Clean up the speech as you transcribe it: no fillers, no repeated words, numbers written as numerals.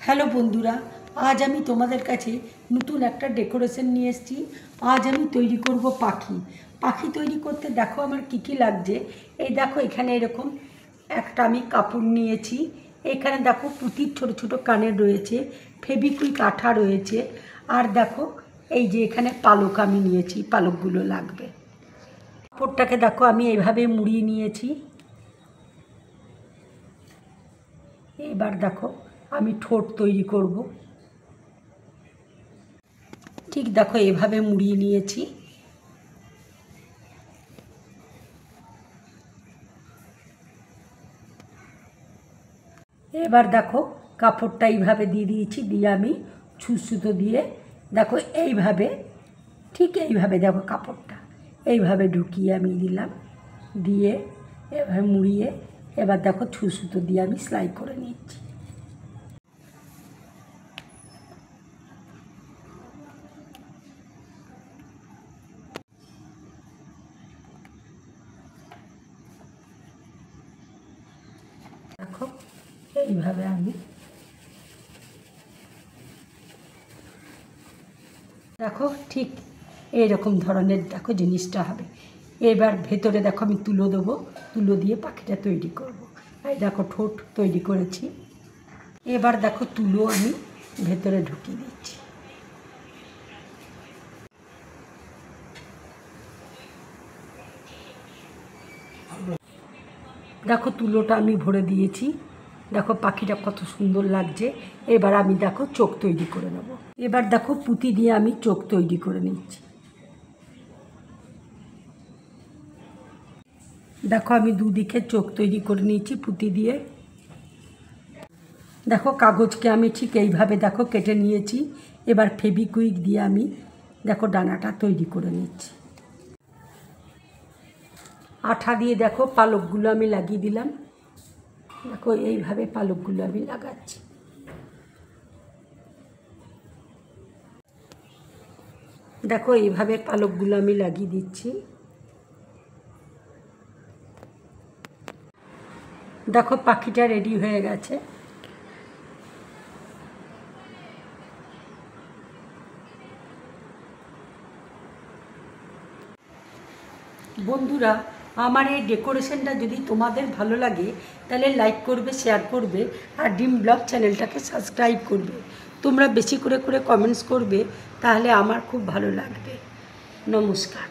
Hello বন্ধুরা, আজ আমি তোমাদের কাছে নতুন একটা ডেকোরেশন নিয়ে এসেছি। আজ আমি তৈরি করব পাখি। পাখি তৈরি করতে দেখো আমার কী কী লাগছে। এই দেখো এখানে এরকম একটা আমি কাপড় নিয়েছি। এখানে দেখো পুঁতির ছোট ছোট কানের রয়েছে, ফেবিকুইক আঠা রয়েছে, আর দেখো এই যে এখানে পালক আমি নিয়েছি, পালকগুলো লাগবে। কাপড়টাকে দেখো আমি এইভাবে মুড়িয়ে নিয়েছি। এবার দেখো আমি ঠোঁট তৈরি করব। ঠিক দেখো এভাবে মুড়িয়ে নিয়েছি। এবার দেখো কাপড়টা এইভাবে দিয়ে দিয়েছি, দিয়ে আমি সুতো দিয়ে দেখো এইভাবে, ঠিক এইভাবে দেখো কাপড়টা এইভাবে ঢুকিয়ে আমি দিলাম, দিয়ে এভাবে মুড়িয়ে এবার দেখো সুতো দিয়ে আমি সেলাই করে নিচ্ছি। দেখো এইভাবে আমি দেখো ঠিক এইরকম ধরনের দেখো জিনিসটা হবে। এবার ভেতরে দেখো আমি তুলো দেবো, তুলো দিয়ে পাখিটা তৈরি করব। এই দেখো ঠোঁট তৈরি করেছি। এবার দেখো তুলো আমি ভেতরে ঢুকিয়ে দিচ্ছি। দেখো তুলোটা আমি ভরে দিয়েছি। দেখো পাখিটা কত সুন্দর লাগছে। এবার আমি দেখো চোখ তৈরি করে নেব। এবার দেখো পুঁতি দিয়ে আমি চোখ তৈরি করে নিচ্ছি। দেখো আমি দুদিকে চোখ তৈরি করে নিয়েছি পুঁতি দিয়ে। দেখো কাগজকে আমি ঠিক এইভাবে দেখো কেটে নিয়েছি। এবার ফেবিকুইক দিয়ে আমি দেখো ডানাটা তৈরি করে নিচ্ছি। আঠা দিয়ে দেখো পালকগুলো আমি লাগিয়ে দিলাম। দেখো এইভাবে পালকগুলো আমি লাগাচ্ছি। দেখো এইভাবে পালকগুলো আমি লাগিয়ে দিচ্ছি। দেখো পাখিটা রেডি হয়ে গেছে। বন্ধুরা, আমার এই ডেকোরেশনটা যদি তোমাদের ভালো লাগে তাহলে লাইক করবে, শেয়ার করবে, আর ড্রিম ব্লগ চ্যানেলটাকে সাবস্ক্রাইব করবে। তোমরা বেশি করে কমেন্টস করবে, তাহলে আমার খুব ভালো লাগবে। নমস্কার।